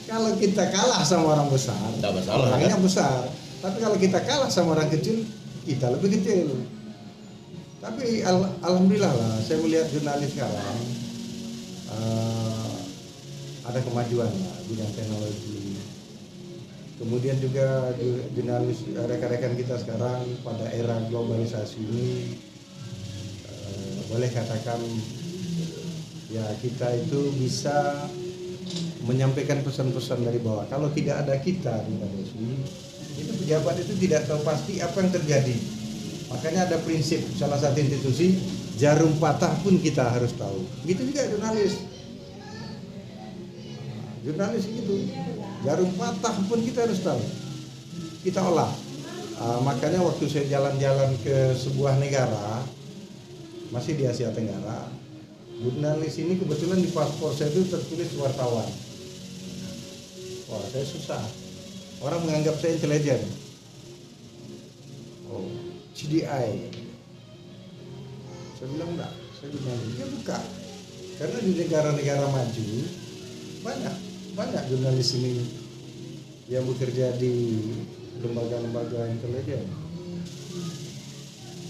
Kalau kita kalah sama orang besar, Tidak masalah, orangnya kan? besar. Tapi kalau kita kalah sama orang kecil, kita lebih kecil. Tapi alhamdulillah lah, saya melihat jurnalis sekarang ada kemajuan lah bidang teknologi. Kemudian juga jurnalis rekan-rekan kita sekarang pada era globalisasi ini boleh katakan ya kita itu bisa menyampaikan pesan-pesan dari bawah. Kalau tidak ada kita, itu pejabat itu tidak tahu pasti apa yang terjadi. Makanya ada prinsip salah satu institusi, jarum patah pun kita harus tahu. Gitu juga jurnalis. Jurnalis itu jarum patah pun kita harus tahu. Kita olah. Makanya waktu saya jalan-jalan ke sebuah negara, masih di Asia Tenggara, jurnalis ini kebetulan di paspor saya itu tertulis wartawan. Wah, saya susah. Orang menganggap saya intelijen. Oh, CDI. Saya bilang enggak, saya jurnalis. Ya bukan. Karena di negara-negara maju banyak jurnalis ini yang bekerja di lembaga-lembaga intelijen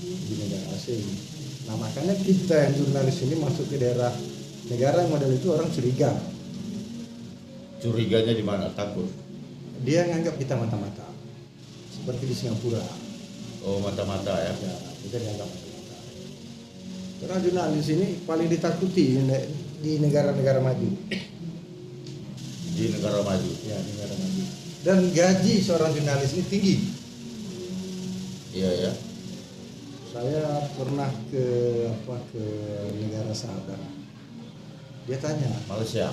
di negara asing. Nah makanya kita yang jurnalis ini masuk ke daerah negara yang model itu orang curiga. Curiganya di mana? Takut. Dia nganggap kita mata-mata, seperti di Singapura. Oh, mata-mata ya. Ya, kita dianggap mata-mata. Karena jurnalis ini paling ditakuti di negara-negara maju. Di negara maju. Ya, negara maju. Dan gaji seorang jurnalis ini tinggi. Iya ya. Saya pernah ke negara sahabat. Dia tanya, Malaysia.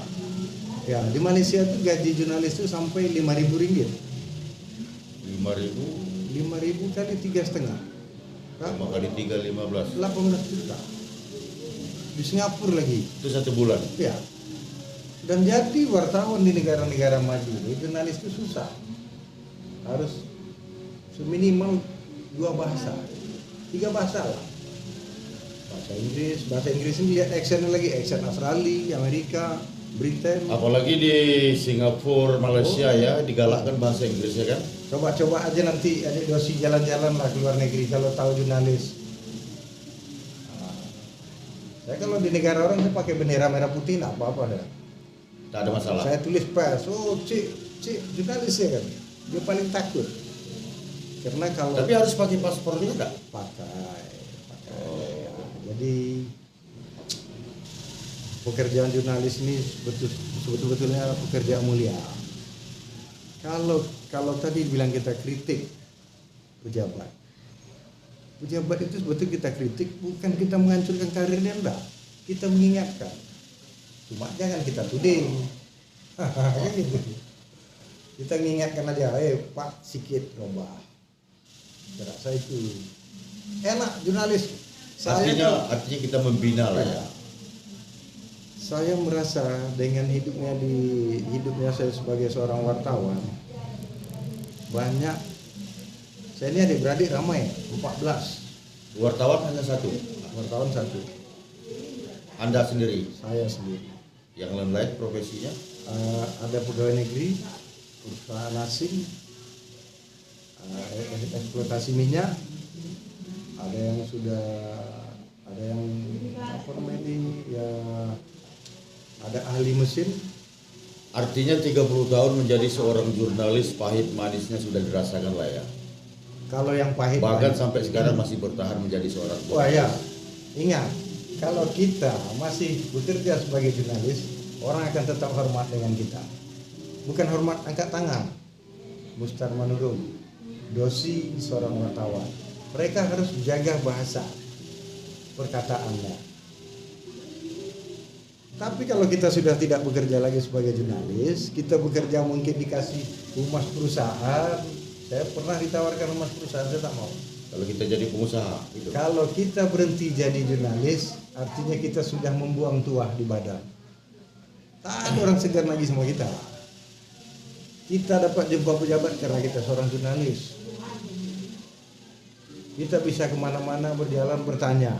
ya di Malaysia itu gaji jurnalis itu sampai 5.000 ringgit. 5.000. 5.000 kali 3,5. Maka di 3 15. 18 juta. Di Singapura lagi. Itu 1 bulan. Ya. Dan jadi wartawan di negara-negara maju ini jurnalis itu susah. Harus seminimal 2 bahasa. 3 bahasa lah. Bahasa Inggris ini lihat aksennya lagi, aksen Australia, Amerika, Britain. Apalagi di Singapura, Malaysia ya digalakkan bahasa Inggris ya kan? Coba-coba aja nanti ada dosi jalan-jalan lah ke luar negeri kalau tahu jurnalis. Saya kalau di negara orang saya pakai bendera merah putih nggak apa-apa dah. Tak ada masalah. Saya tulis pers, cik jurnalis ya kan. Dia paling takut. Karena kalau Tapi harus pakai paspor juga enggak? pakai. Ya. Jadi pekerjaan jurnalis ini sebetulnya pekerjaan mulia. Kalau tadi bilang kita kritik pejabat itu sebetulnya kita kritik bukan kita menghancurkan karirnya, enggak. Kita mengingatkan. Cuma jangan kita tuding. Kan gitu. Kita mengingatkan aja, Pak sikit robah. Terasa itu enak jurnalis. Artinya kita membina lah ya. Saya merasa dengan hidupnya saya sebagai seorang wartawan, banyak, saya ini adik-beradik ramai, 14. Wartawan hanya satu. Wartawan satu. Anda sendiri. Saya sendiri. Yang lain-lain profesinya? Ada pegawai negeri, perusahaan asing, eksploitasi minyak, ada yang apa namanya ini ya, ada ahli mesin. Artinya 30 tahun menjadi seorang jurnalis, pahit manisnya sudah dirasakan lah ya. Kalau yang pahit bahkan sampai sekarang masih bertahan menjadi seorang jurnalis. Wah ya, ingat, kalau kita masih bekerja sebagai jurnalis, orang akan tetap hormat dengan kita. Bukan hormat angkat tangan. Mustar Manurung, Dosi seorang wartawan. Mereka harus jaga bahasa perkataannya. Tapi kalau kita sudah tidak bekerja lagi sebagai jurnalis, kita bekerja mungkin dikasih humas perusahaan. Saya pernah ditawarkan humas perusahaan, saya tak mau. Kalau kita jadi pengusaha gitu. Kalau kita berhenti jadi jurnalis, artinya kita sudah membuang tuah di badan. Tak ada orang segan lagi sama kita. Kita dapat jumpa pejabat karena kita seorang jurnalis. Kita bisa kemana-mana berjalan bertanya.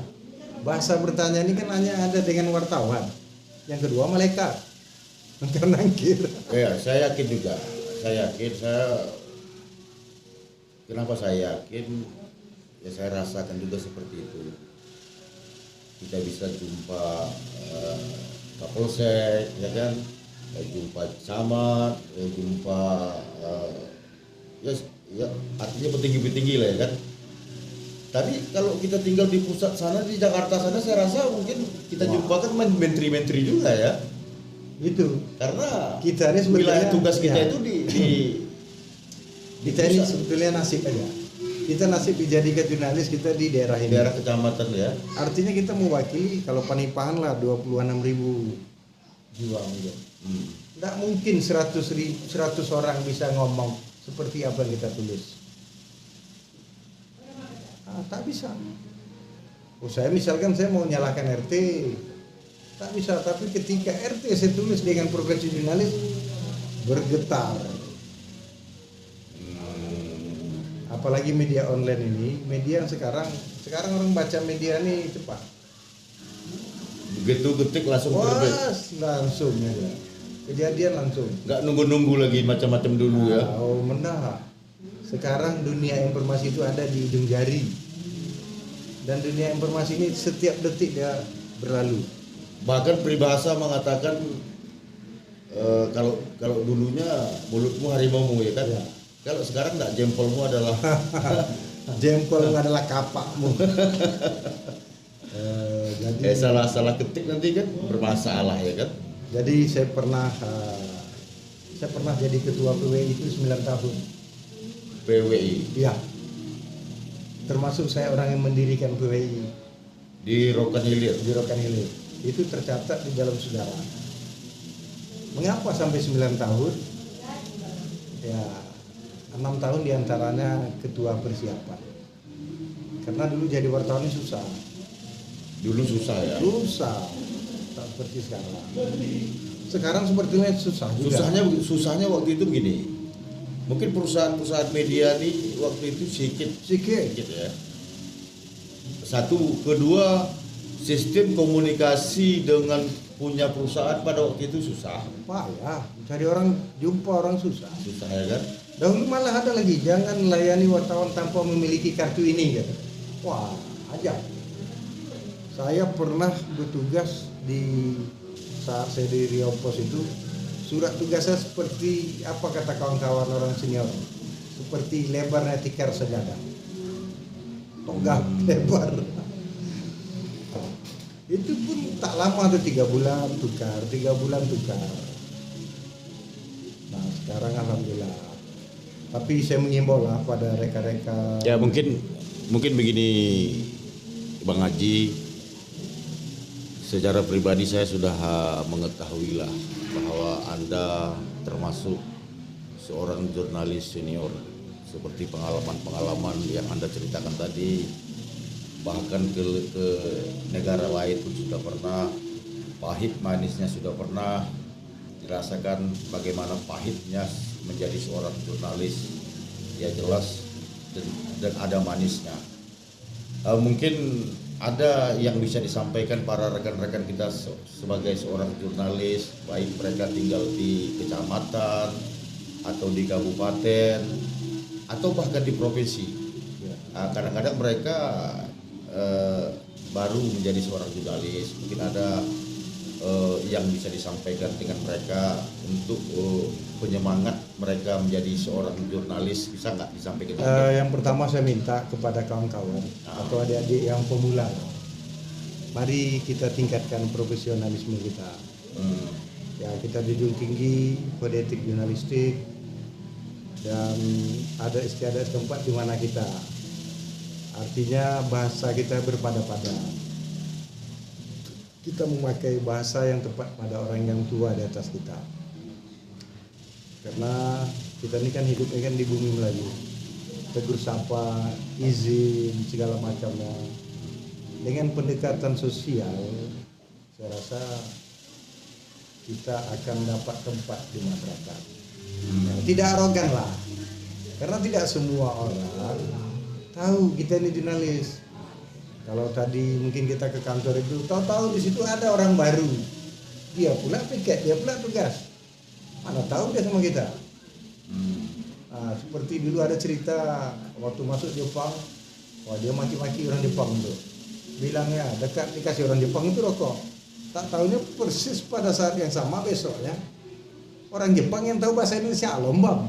Bahasa bertanya ini kan hanya ada dengan wartawan. Yang kedua malaikat. Nangkir. Ya, saya yakin juga. Kenapa saya yakin? Ya saya rasakan juga seperti itu. Kita bisa jumpa Kapolsek, ya kan? Jumpa camat, jumpa ya artinya petinggi-petinggi lah ya kan. Tapi kalau kita tinggal di pusat sana, di Jakarta sana, saya rasa mungkin kita jumpa kan menteri-menteri juga ya. Itu karena kita ini wilayah tugas kita itu di kita ini sebetulnya nasib aja. Kita nasib dijadikan jurnalis kita di daerah ini. Daerah kecamatan ya. Artinya kita mewakili kalau Panipahan lah 26.000 jiwa gitu. Tidak mungkin 100 orang bisa ngomong seperti apa yang kita tulis. Tak bisa. Saya misalkan saya mau nyalakan RT, tak bisa. Tapi ketika RT saya tulis dengan profesi jurnalis, bergetar. Apalagi media online ini, media yang sekarang orang baca media ini cepat. Begitu ketik langsung terbit. Langsung aja. Kejadian langsung. Nggak nunggu-nunggu lagi macam-macam dulu ya. Oh, mendah. Sekarang dunia informasi itu ada di ujung jari. Dan dunia informasi ini setiap detik dia berlalu. Bahkan peribahasa mengatakan kalau dulunya mulutmu harimaumu ya kan. Ya. Kalau sekarang enggak, jempolmu adalah jempolmu adalah kapakmu. Jadi salah ketik nanti kan bermasalah ya kan. Jadi saya pernah jadi ketua PWI itu 9 tahun. PWI. Iya. Termasuk saya orang yang mendirikan PWI di Rokan Hilir. Di Rokan Hilir. Itu tercatat di dalam sejarah. Mengapa sampai 9 tahun? Ya, 6 tahun diantaranya ketua persiapan. Karena dulu jadi wartawan ini susah. Dulu susah ya? Susah. Tak seperti sekarang. Sekarang sepertinya susah juga. Susahnya waktu itu begini. Mungkin perusahaan media ini waktu itu sedikit ya. Satu, kedua, sistem komunikasi dengan punya perusahaan pada waktu itu susah. Pak ya, cari jumpa orang susah. Susah ya kan? Dahulu malah ada lagi, jangan layani wartawan tanpa memiliki kartu ini gitu. Wah, aja. Saya pernah bertugas di saat saya di Riau Pos itu, surat tugasnya seperti apa kata kawan-kawan orang senior, seperti lebarnya tikar sejadah, tonggak lebar. Itu pun tak lama tuh 3 bulan tukar. Nah sekarang alhamdulillah. Tapi saya mengimbau lah pada rekan-rekan. Ya mungkin begini Bang Haji, secara pribadi saya sudah mengetahui lah bahwa Anda termasuk seorang jurnalis senior, seperti pengalaman-pengalaman yang Anda ceritakan tadi, bahkan ke negara lain pun sudah pernah, pahit manisnya sudah pernah dirasakan, bagaimana pahitnya menjadi seorang jurnalis, ya jelas, dan ada manisnya. Mungkin ada yang bisa disampaikan para rekan-rekan kita sebagai seorang jurnalis, baik mereka tinggal di kecamatan atau di kabupaten atau bahkan di provinsi. Kadang-kadang mereka baru menjadi seorang jurnalis, mungkin ada yang bisa disampaikan dengan mereka untuk penyemangat mereka menjadi seorang jurnalis, bisa nggak disampaikan? Yang pertama saya minta kepada kawan-kawan atau adik-adik yang pemula, mari kita tingkatkan profesionalisme kita. Ya, kita dijunjung tinggi kode etik jurnalistik, dan ada istiadat tempat di mana kita, artinya bahasa kita berpada-pada. Kita memakai bahasa yang tepat pada orang yang tua di atas kita. Karena kita ini kan hidupnya kan di bumi Melayu. Tegur sapa, izin, segala macamnya. Dengan pendekatan sosial, saya rasa kita akan dapat tempat di masyarakat. Tidak arogan lah. Karena tidak semua orang tahu kita ini jurnalis. Kalau tadi mungkin kita ke kantor itu, tahu-tahu di situ ada orang baru, dia pula piket, dia pula tugas, mana tahu dia sama kita. Nah, seperti dulu ada cerita waktu masuk Jepang, wah dia maki-maki orang Jepang tuh, bilangnya dekat dikasih orang Jepang itu rokok, tak tahunya persis pada saat yang sama besoknya orang Jepang yang tahu bahasa Indonesia lombang.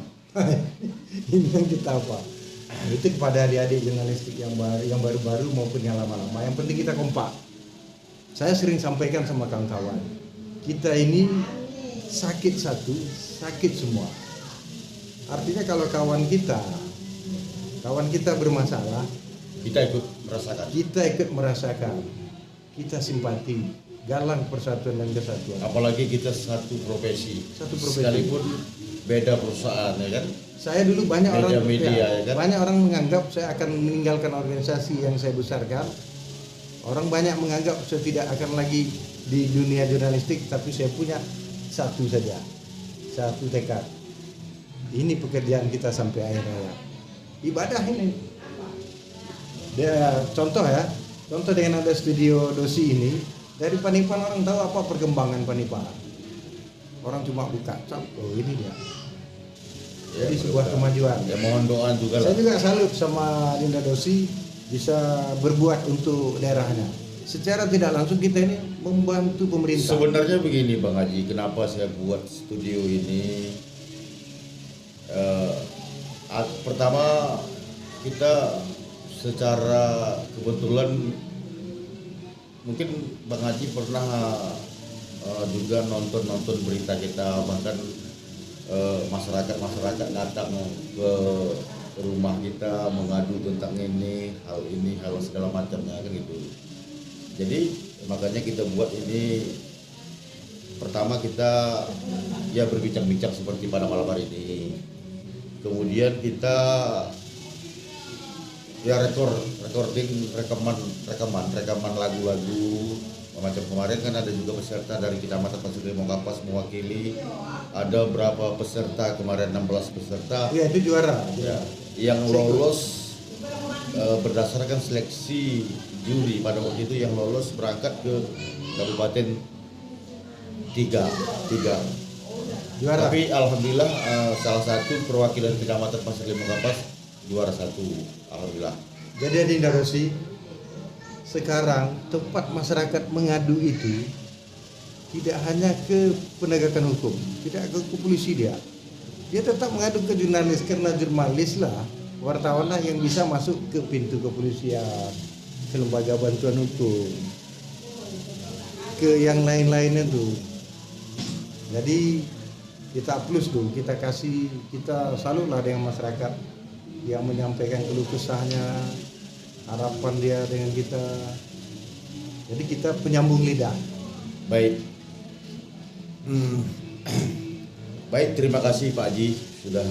Ini yang kita apa? Itu kepada adik-adik jurnalistik yang baru-baru maupun yang lama-lama. Yang penting kita kompak. Saya sering sampaikan sama kawan-kawan, kita ini sakit satu, sakit semua. Artinya kalau kawan kita bermasalah, kita ikut merasakan, kita simpati, galang persatuan dan kesatuan. Apalagi kita satu profesi. Sekalipun beda perusahaan, ya kan? Saya dulu banyak ya kan? Banyak orang menganggap saya akan meninggalkan organisasi yang saya besarkan. Orang banyak menganggap saya tidak akan lagi di dunia jurnalistik, tapi saya punya satu saja, satu tekad. Ini pekerjaan kita sampai akhir hayat. Ibadah ini. Contoh dengan ada studio Dosi ini, dari Panipan orang tahu apa perkembangan Panipan. Orang cuma buka, oh ini dia. Jadi sebuah kemajuan. Ya mohon doa juga lah. Saya juga salut sama Dinda Dosi bisa berbuat untuk daerahnya. Secara tidak langsung kita ini membantu pemerintah. Sebenarnya begini Bang Haji, kenapa saya buat studio ini? Pertama, kita secara kebetulan mungkin Bang Haji pernah juga nonton berita kita, bahkan masyarakat datang ke rumah kita mengadu tentang hal segala macamnya kan gitu. Jadi makanya kita buat ini, pertama kita ya berbincang-bincang seperti pada malam hari ini. Kemudian kita ya rekaman lagu-lagu. Macam kemarin kan ada juga peserta dari Kecamatan Pasir Limong Kapas mewakili, ada berapa peserta kemarin, 16 peserta. Iya, itu juara. Ya, yang lolos berdasarkan seleksi juri pada waktu itu, yang lolos berangkat ke Kabupaten 3 juara. Tapi alhamdulillah salah satu perwakilan Kecamatan Pasir Limong Kapas juara 1, alhamdulillah. Jadi Dinda Rosi, sekarang tempat masyarakat mengadu itu tidak hanya ke penegakan hukum, tidak ke polisi, dia tetap mengadu ke jurnalis, karena jurnalis lah, wartawan lah yang bisa masuk ke pintu kepolisian, ke lembaga bantuan hukum, ke yang lain-lainnya tuh. Jadi kita plus tuh, kita salutlah dengan masyarakat yang menyampaikan keluh kesahnya, harapan dia dengan kita. Jadi kita penyambung lidah. Baik. Baik, terima kasih Pak Haji sudah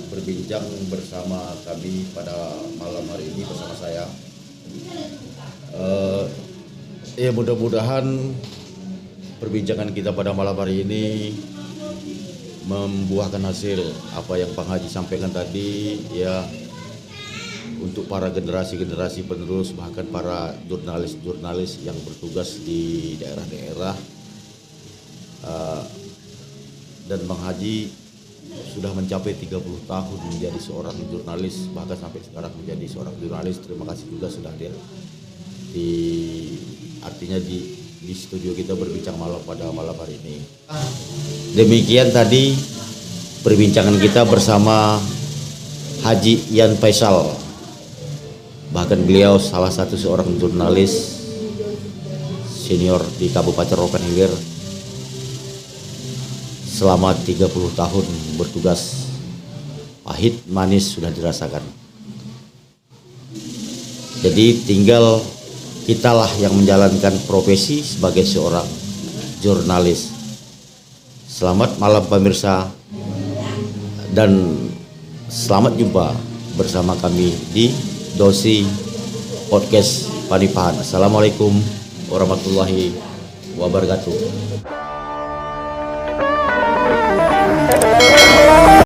berbincang bersama kami pada malam hari ini bersama saya. Ya mudah-mudahan perbincangan kita pada malam hari ini membuahkan hasil apa yang Pak Haji sampaikan tadi, ya, untuk para generasi-generasi penerus, bahkan para jurnalis-jurnalis yang bertugas di daerah-daerah. Dan Bang Haji sudah mencapai 30 tahun menjadi seorang jurnalis, bahkan sampai sekarang menjadi seorang jurnalis. Terima kasih juga sudah hadir di studio kita berbincang pada malam hari ini. Demikian tadi perbincangan kita bersama Haji Yan Faisal. Bahkan beliau salah satu seorang jurnalis senior di Kabupaten Rokan Hilir. Selama 30 tahun bertugas, pahit manis sudah dirasakan. Jadi tinggal kitalah yang menjalankan profesi sebagai seorang jurnalis. Selamat malam pemirsa, dan selamat jumpa bersama kami di Dosi Podcast Panipahan. Assalamualaikum warahmatullahi wabarakatuh.